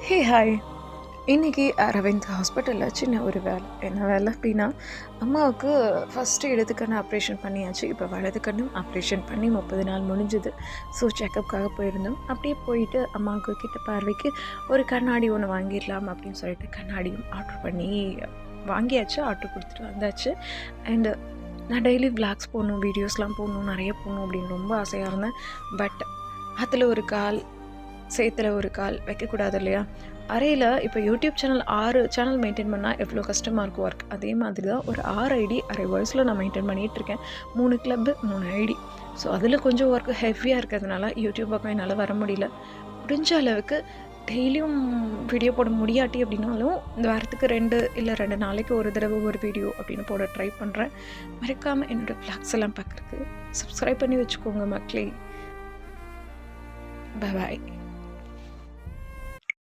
Hey hi. இன்றைக்கி அரவிந்த் ஹாஸ்பிட்டலில் சின்ன ஒரு வேலை. என்ன வேலை அப்படின்னா, அம்மாவுக்கு ஃபஸ்ட்டு இடது கண்ணு ஆப்ரேஷன் பண்ணியாச்சு. இப்போ வலது கண்ணும் ஆப்ரேஷன் பண்ணி 30 நாள் முடிஞ்சுது. ஸோ செக்கப்புக்காக போயிருந்தோம். அப்படியே போயிட்டு அம்மாவுக்கு கிட்ட பார்வைக்கு ஒரு கண்ணாடி ஒன்று வாங்கிடலாம் அப்படின்னு சொல்லிட்டு கண்ணாடியும் ஆர்டர் பண்ணி வாங்கியாச்சு. ஆர்டர் கொடுத்துட்டு வந்தாச்சு. அண்டு நான் டெய்லி விளாக்ஸ் போடணும், வீடியோஸ்லாம் போடணும், நிறைய போடணும் அப்படின்னு ரொம்ப ஆசையாக இருந்தேன். பட் அதில் ஒரு கால் சேத்துல ஒரு கால் வைக்கக்கூடாது இல்லையா? அறையில் இப்போ யூடியூப் சேனல் 6 சேனல் மெயின்டைன் பண்ணால் எவ்வளோ கஷ்டமாக இருக்கும் ஒர்க். அதே மாதிரி தான் ஒரு 6 ஐடி அரை வயசில் நான் மெயின்டைன் பண்ணிகிட்ருக்கேன். 3 கிளப்பு 3 ஐடி. ஸோ அதில் கொஞ்சம் ஒர்க்கு ஹெவியாக இருக்கிறதுனால யூடியூப் பக்கம் என்னால் வர முடியல. முடிஞ்ச அளவுக்கு டெய்லியும் வீடியோ போட முடியாட்டி அப்படின்னாலும் இந்த வாரத்துக்கு 2 இல்லை 2 நாளைக்கு ஒரு தடவை ஒரு வீடியோ அப்படின்னு போட ட்ரை பண்ணுறேன். மறக்காமல் என்னோடய விளாக்ஸ் எல்லாம் பார்க்குறதுக்கு சப்ஸ்கிரைப் பண்ணி வச்சுக்கோங்க மக்களே. பாய்.